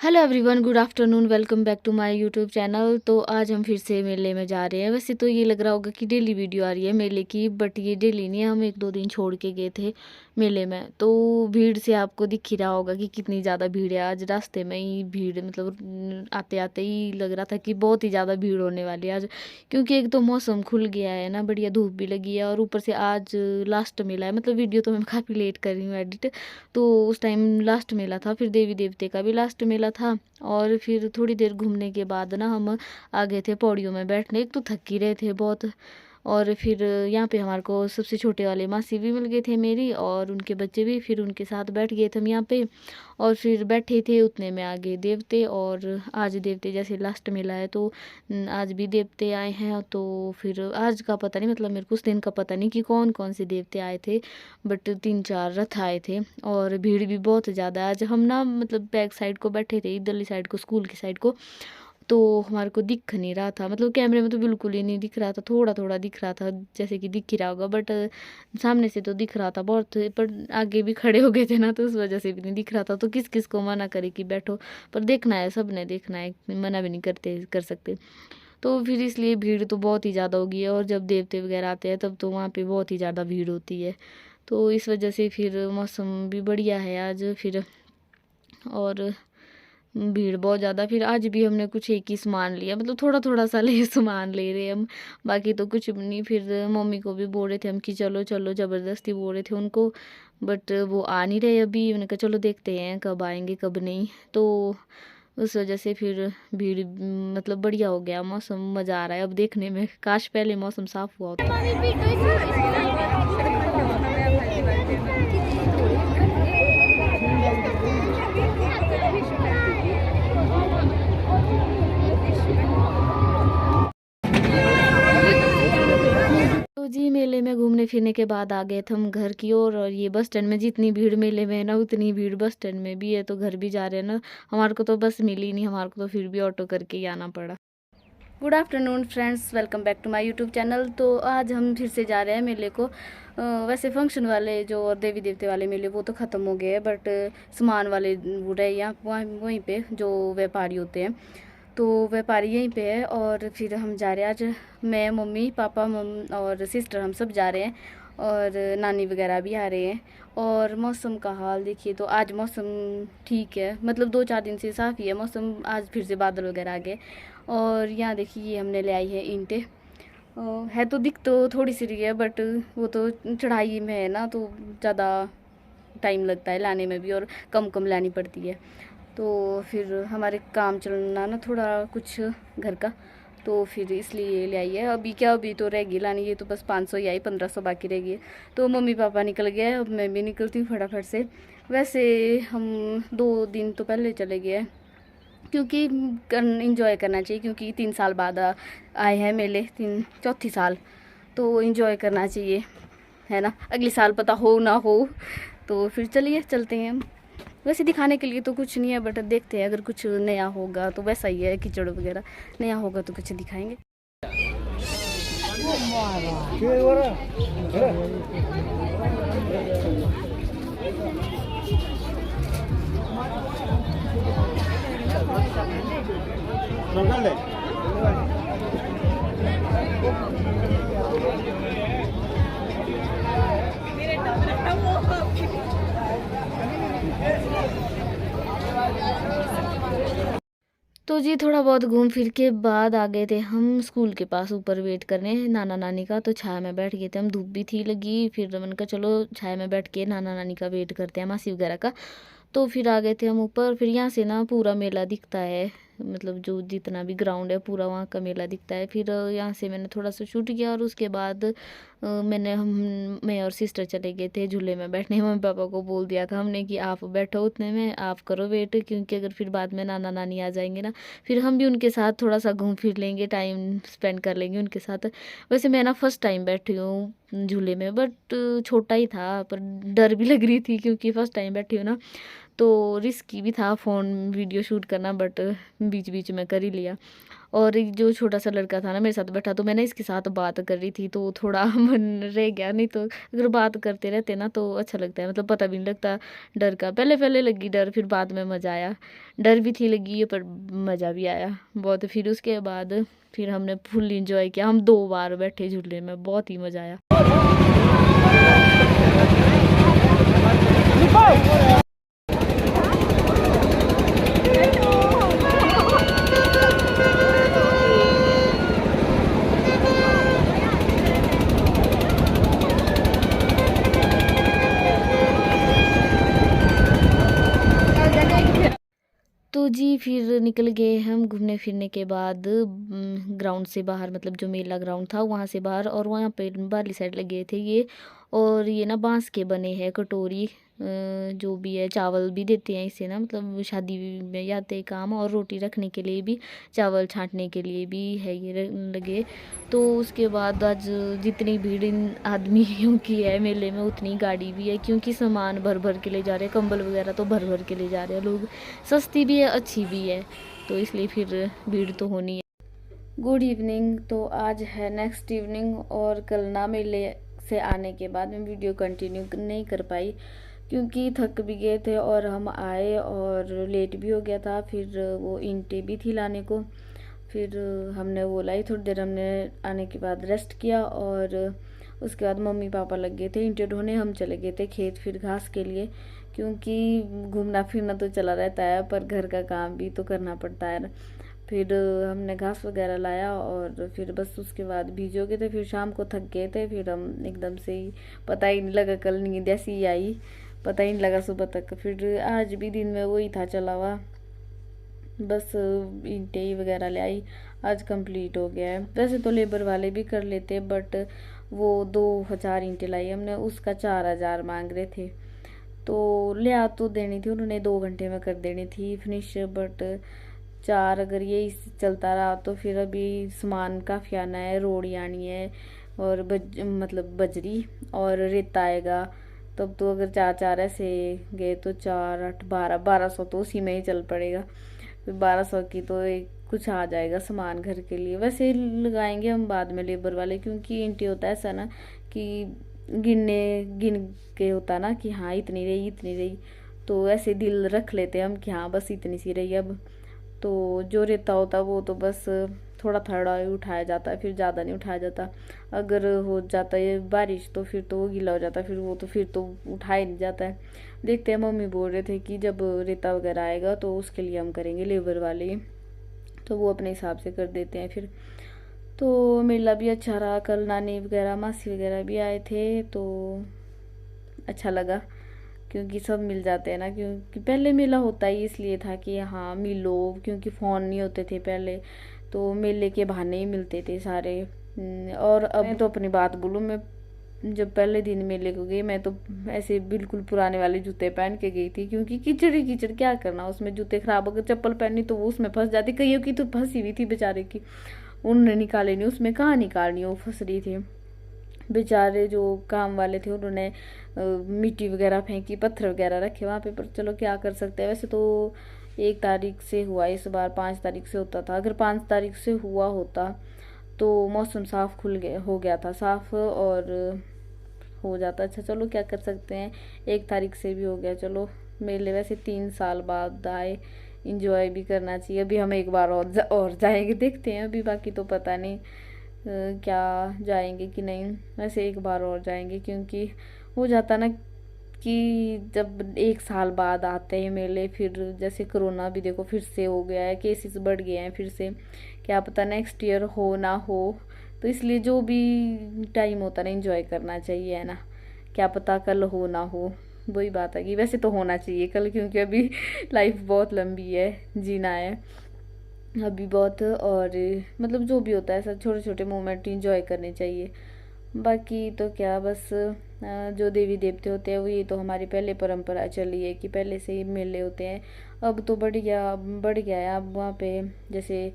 Hello everyone, good afternoon, welcome back to my YouTube channel. तो आज हम फिर से मेले में जा रहे हैं। वैसे तो ये लग रहा होगा कि डेली वीडियो आ रही है मेले की, बट ये डेली नहीं है। हम एक दो दिन छोड़ के गए थे मेले में, तो भीड़ से आपको दिख ही रहा होगा कि कितनी ज़्यादा भीड़ है। आज रास्ते में ही भीड़, मतलब आते आते ही लग रहा था कि बहुत ही ज़्यादा भीड़ होने वाली है आज, क्योंकि एक तो मौसम खुल गया है ना, बढ़िया धूप भी लगी है, और ऊपर से आज लास्ट मेला है। मतलब वीडियो तो मैं काफ़ी लेट कर रही हूँ एडिट, तो उस टाइम लास्ट मेला था, फिर देवी देवते का भी लास्ट मेला था। और फिर थोड़ी देर घूमने के बाद ना हम आ गए थे पौड़ियों में बैठने। एक तो थक ही रहे थे बहुत, और फिर यहाँ पे हमारे को सबसे छोटे वाले मासी भी मिल गए थे मेरी, और उनके बच्चे भी। फिर उनके साथ बैठ गए थे हम यहाँ पे, और फिर बैठे थे उतने में आगे देवते। और आज देवते जैसे लास्ट मेला है, तो आज भी देवते आए हैं। तो फिर आज का पता नहीं, मतलब मेरे को उस दिन का पता नहीं कि कौन कौन से देवते आए थे, बट 3-4 रथ आए थे, और भीड़ भी बहुत ज़्यादा। आज हम ना, मतलब बैक साइड को बैठे थे, इधरली साइड को, स्कूल की साइड को, तो हमारे को दिख नहीं रहा था। मतलब कैमरे में तो बिल्कुल ही नहीं दिख रहा था, थोड़ा थोड़ा दिख रहा था, जैसे कि दिख ही रहा होगा, बट सामने से तो दिख रहा था बहुत। पर आगे भी खड़े हो गए थे ना, तो उस वजह से भी नहीं दिख रहा था। तो किस किस को मना करे कि बैठो, पर देखना है, सब ने देखना है, मना भी नहीं कर सकते। तो फिर इसलिए भीड़ तो बहुत ही ज़्यादा होगी है, और जब देवते वगैरह आते हैं तब तो वहाँ पे बहुत ही ज़्यादा भीड़ होती है। तो इस वजह से फिर मौसम भी बढ़िया है आज फिर, और भीड़ बहुत ज़्यादा। फिर आज भी हमने कुछ एक ही सामान लिया, मतलब थोड़ा थोड़ा सा ले सामान ले रहे हम, बाकी तो कुछ भी नहीं। फिर मम्मी को भी बोल रहे थे हम कि चलो चलो, ज़बरदस्ती बोल रहे थे उनको, बट वो आ नहीं रहे अभी। मैंने कहा चलो देखते हैं कब आएंगे कब नहीं। तो उस वजह से फिर भीड़, मतलब बढ़िया हो गया मौसम, मज़ा आ रहा है अब देखने में। काश पहले मौसम साफ़ हुआ होता। तो जी, मेले में घूमने फिरने के बाद आ गए थे हम घर की ओर। और ये बस स्टैंड में जितनी भीड़ मेले में है ना, उतनी भीड़ बस स्टैंड में भी है। तो घर भी जा रहे हैं ना, हमारे को तो बस मिली नहीं, हमारे को तो फिर भी ऑटो करके ही आना पड़ा। Good afternoon friends, welcome back to my YouTube channel. तो आज हम फिर से जा रहे हैं मेले को। वैसे फंक्शन वाले जो और देवी देवते वाले मेले वो तो ख़त्म हो गए हैं, बट सामान वाले वो रहे यहाँ वहीं पे जो व्यापारी होते हैं, तो व्यापारी यहीं पे है। और फिर हम जा रहे हैं आज, मैं, मम्मी, पापा, और सिस्टर, हम सब जा रहे हैं, और नानी वगैरह भी आ रहे हैं। और मौसम का हाल देखिए, तो आज मौसम ठीक है, मतलब 2-4 दिन से साफ़ ही है मौसम। आज फिर से बादल वगैरह आ गए। और यहाँ देखिए, ये हमने ले आई है ईंटें। है तो दिख तो थोड़ी सी रही है, बट वो तो चढ़ाई में है ना, तो ज़्यादा टाइम लगता है लाने में भी, और कम कम लानी पड़ती है। तो फिर हमारे काम चलना ना थोड़ा कुछ घर का, तो फिर इसलिए ले आई है। अभी क्या, अभी तो रहेगी लानी, ये तो बस 500 ही आई, 1500 बाकी रह गई। तो मम्मी पापा निकल गए, अब मैं भी निकलती हूँ फटाफट से। वैसे हम 2 दिन तो पहले चले गए, क्योंकि इंजॉय करना चाहिए, क्योंकि 3 साल बाद आए हैं मेले, चौथी साल, तो इंजॉय करना चाहिए, है ना। अगले साल पता हो ना हो। तो फिर चलिए चलते हैं हम। वैसे दिखाने के लिए तो कुछ नहीं है, बट देखते हैं, अगर कुछ नया होगा तो वैसा ही है, कीचड़ वगैरह नया होगा तो कुछ दिखाएंगे। तो जी, थोड़ा बहुत घूम फिर के बाद आ गए थे हम स्कूल के पास ऊपर वेट करने नाना नानी का। तो छाया में बैठ गए थे हम, धूप भी थी लगी। फिर मैंने कहा चलो छाया में बैठ के नाना नानी का वेट करते हैं, मासी वगैरह का। तो फिर आ गए थे हम ऊपर। फिर यहाँ से ना पूरा मेला दिखता है, मतलब जो जितना भी ग्राउंड है पूरा वहाँ का मेला दिखता है। फिर यहाँ से मैंने थोड़ा सा शूट किया, और उसके बाद मैं और सिस्टर चले गए थे झूले में बैठने। मम्मी पापा को बोल दिया था हमने कि आप बैठो उतने में, आप करो वेट, क्योंकि अगर फिर बाद में नाना नानी आ जाएंगे ना, फिर हम भी उनके साथ थोड़ा सा घूम फिर लेंगे, टाइम स्पेंड कर लेंगे उनके साथ। वैसे मैं ना फर्स्ट टाइम बैठी हूँ झूले में, बट छोटा ही था, पर डर भी लग रही थी, क्योंकि फर्स्ट टाइम बैठी हूँ ना, तो रिस्की भी था फ़ोन वीडियो शूट करना, बट बीच बीच में कर ही लिया। और एक जो छोटा सा लड़का था ना मेरे साथ बैठा, तो मैंने इसके साथ बात कर रही थी तो थोड़ा मन रह गया। नहीं तो अगर बात करते रहते ना तो अच्छा लगता है, मतलब पता भी नहीं लगता डर का। पहले पहले लगी डर, फिर बाद में मज़ा आया। डर भी थी लगी पर मज़ा भी आया बहुत। फिर उसके बाद फिर हमने फुल इंजॉय किया। हम 2 बार बैठे झूले में, बहुत ही मज़ा आया। तो जी फिर निकल गए हम घूमने फिरने के बाद ग्राउंड से बाहर, मतलब जो मेला ग्राउंड था वहाँ से बाहर। और वहाँ पे बाहरली साइड लगे थे ये, और ये ना बांस के बने हैं कटोरी, जो भी है चावल भी देते हैं इसे ना, मतलब शादी में जाते हैं काम। और रोटी रखने के लिए भी, चावल छांटने के लिए भी है ये लगे। तो उसके बाद आज जितनी भीड़ इन आदमियों की है मेले में, उतनी गाड़ी भी है, क्योंकि सामान भर भर के ले जा रहे हैं। कंबल वगैरह तो भर भर के ले जा रहे हैं लोग। सस्ती भी है, अच्छी भी है, तो इसलिए फिर भीड़ तो होनी है। Good evening. तो आज है नेक्स्ट इवनिंग, और कल ना मेले से आने के बाद मैं वीडियो कंटिन्यू नहीं कर पाई, क्योंकि थक भी गए थे और हम आए और लेट भी हो गया था। फिर वो ईंटें भी थी लाने को, फिर हमने वो लाई। थोड़ी देर हमने आने के बाद रेस्ट किया, और उसके बाद मम्मी पापा लग गए थे ईंटें ढोने। हम चले गए थे खेत फिर घास के लिए, क्योंकि घूमना फिरना तो चला रहता है पर घर का काम भी तो करना पड़ता है। फिर हमने घास वगैरह लाया, और फिर बस उसके बाद भीजो गए थे। फिर शाम को थक गए थे, फिर हम एकदम से ही, पता ही नहीं लगा, कल नींद ऐसी ही आई, पता ही नहीं लगा सुबह तक। फिर आज भी दिन में वही था चला हुआ, बस ईंटें वगैरह ले आई। आज कंप्लीट हो गया है। वैसे तो लेबर वाले भी कर लेते, बट वो 2000 ईंटें लाई हमने, उसका 4000 मांग रहे थे। तो ले आ तो देनी थी उन्होंने, 2 घंटे में कर देनी थी फिनिश, बट 4 अगर ये चलता रहा तो फिर अभी सामान काफ़ी आना है, रोड़ी आनी है, और मतलब बजरी और रेता आएगा। तब तो अगर 4 ऐसे गए तो 4 8 1200 तो उसी में ही चल पड़ेगा। फिर 1200 की तो एक कुछ आ जाएगा सामान घर के लिए। वैसे लगाएंगे हम बाद में लेबर वाले, क्योंकि इंटी होता है ऐसा ना कि गिन के होता ना कि हाँ इतनी रही इतनी रही, तो ऐसे दिल रख लेते हम कि हाँ बस इतनी सी रही अब। तो जो रेता होता वो तो बस थोड़ा थोड़ा ही उठाया जाता है, फिर ज़्यादा नहीं उठाया जाता। अगर हो जाता है बारिश तो फिर तो वो गीला हो जाता है, फिर वो तो फिर तो उठाया नहीं जाता है। देखते हैं, मम्मी बोल रहे थे कि जब रेता वगैरह आएगा तो उसके लिए हम करेंगे लेबर वाले, तो वो अपने हिसाब से कर देते हैं फिर। तो मेला भी अच्छा रहा कल, नानी वगैरह मासी वगैरह भी आए थे, तो अच्छा लगा, क्योंकि सब मिल जाते हैं ना। क्योंकि पहले मेला होता ही इसलिए था कि हाँ मिलो, क्योंकि फ़ोन नहीं होते थे पहले, तो मेले के बहाने ही मिलते थे सारे। और अब मैं तो अपनी बात बोलूँ, मैं जब पहले दिन मेले को गई, मैं तो ऐसे बिल्कुल पुराने वाले जूते पहन के गई थी, क्योंकि कीचड़ ही कीचड़, क्या करना उसमें, जूते खराब हो गए, चप्पल पहनी तो वो उसमें फंस जाती। कईयों की तो फंसी हुई थी बेचारे की, उन्होंने निकाले नहीं, उसमें कहाँ निकालनी, वो फंस रही थी। बेचारे जो काम वाले थे उन्होंने मिट्टी वगैरह फेंकी, पत्थर वगैरह रखे वहाँ पे, पर चलो क्या कर सकते हैं। वैसे तो 1 तारीख से हुआ, इस बार 5 तारीख से होता था। अगर 5 तारीख से हुआ होता तो मौसम साफ खुल गया, हो गया था साफ, और हो जाता। अच्छा चलो क्या कर सकते हैं, 1 तारीख से भी हो गया। चलो मेले वैसे 3 साल बाद आए, इंजॉय भी करना चाहिए। अभी हम एक बार और जाएंगे, देखते हैं अभी, बाकी तो पता नहीं क्या जाएंगे कि नहीं। वैसे एक बार और जाएंगे, क्योंकि हो जाता ना कि जब 1 साल बाद आते हैं मेले, फिर जैसे कोरोना भी देखो फिर से हो गया है, केसेस बढ़ गए हैं फिर से, क्या पता नेक्स्ट ईयर हो ना हो। तो इसलिए जो भी टाइम होता है ना एंजॉय करना चाहिए, है ना, क्या पता कल हो ना हो, वही बात है कि वैसे तो होना चाहिए कल, क्योंकि अभी लाइफ बहुत लंबी है, जीना है अभी बहुत। और मतलब जो भी होता है सब छोटे छोटे मोमेंट इंजॉय करने चाहिए। बाकी तो क्या, बस जो देवी देवते होते हैं वो, ये तो हमारी पहले परंपरा चली है कि पहले से ही मेले होते हैं। अब तो बढ़ गया है। अब वहाँ पे जैसे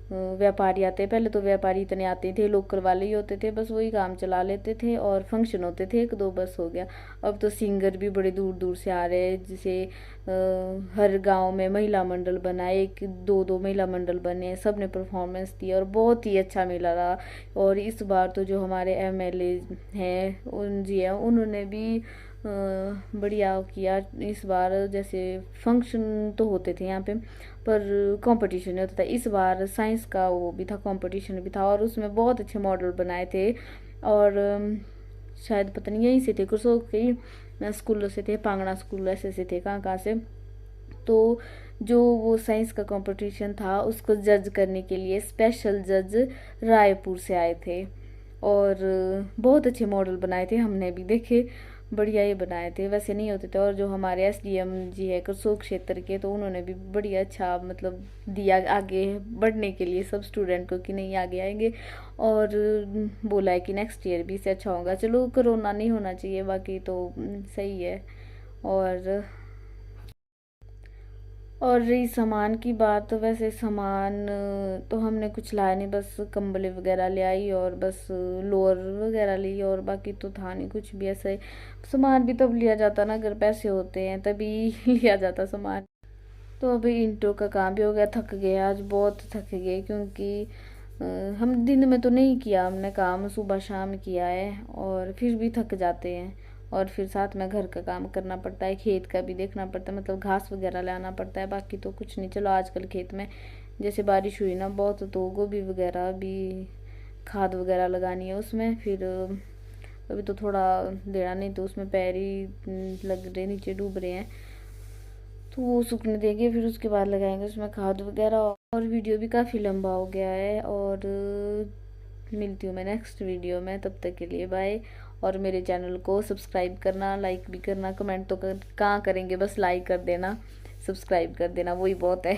व्यापारी आते हैं। पहले तो व्यापारी इतने आते थे, लोकल वाले ही होते थे, बस वही काम चला लेते थे और फंक्शन होते थे एक दो, बस हो गया। अब तो सिंगर भी बड़े दूर दूर से आ रहे हैं, जैसे हर गांव में महिला मंडल बना है, एक दो दो महिला मंडल बने हैं, सब ने परफॉर्मेंस दी और बहुत ही अच्छा मेला रहा। और इस बार तो जो हमारे एमएलए हैं उन जी हैं, उन्होंने भी बढ़िया किया इस बार। जैसे फंक्शन तो होते थे यहाँ पे, पर कंपटीशन नहीं होता था। इस बार साइंस का वो भी था, कंपटीशन भी था, और उसमें बहुत अच्छे मॉडल बनाए थे। और शायद पता नहीं यहीं से थे, कुछ के स्कूलों से थे, पांगड़ा स्कूल ऐसे थे, कहाँ कहाँ से। तो जो वो साइंस का कंपटीशन था उसको जज करने के लिए स्पेशल जज रायपुर से आए थे, और बहुत अच्छे मॉडल बनाए थे, हमने भी देखे, बढ़िया ही बनाए थे, वैसे नहीं होते थे। और जो हमारे एसडीएम जी है करसोग क्षेत्र के, तो उन्होंने भी बढ़िया अच्छा मतलब दिया आगे बढ़ने के लिए सब स्टूडेंट को कि नहीं आगे आएंगे, और बोला है कि नेक्स्ट ईयर भी इससे अच्छा होगा। चलो कोरोना नहीं होना चाहिए, बाकी तो सही है। और रही सामान की बात, तो वैसे सामान तो हमने कुछ लाया नहीं, बस कंबले वगैरह ले आई और बस लोअर वगैरह ली, और बाकी तो था नहीं कुछ भी ऐसे। सामान भी तब लिया जाता ना, अगर पैसे होते हैं तभी लिया जाता सामान। तो अभी इंटो का काम भी हो गया, थक गए आज, बहुत थक गए, क्योंकि हम दिन में तो नहीं किया हमने काम, सुबह शाम किया है, और फिर भी थक जाते हैं। और फिर साथ में घर का काम करना पड़ता है, खेत का भी देखना पड़ता है, मतलब घास वगैरह लाना पड़ता है, बाकी तो कुछ नहीं। चलो आजकल खेत में जैसे बारिश हुई ना बहुत, तो गोभी वगैरह भी खाद वगैरह लगानी है उसमें। फिर अभी तो थोड़ा देना, नहीं तो उसमें पैर ही लग रहे, नीचे डूब रहे हैं, तो वो सूखने देंगे, फिर उसके बाद लगाएंगे उसमें खाद वगैरह। और वीडियो भी काफ़ी लंबा हो गया है, और मिलती हूँ मैं नेक्स्ट वीडियो में, तब तक के लिए बाय। और मेरे चैनल को सब्सक्राइब करना, लाइक भी करना, कमेंट तो कहाँ करेंगे, बस लाइक कर देना, सब्सक्राइब कर देना, वही बहुत है।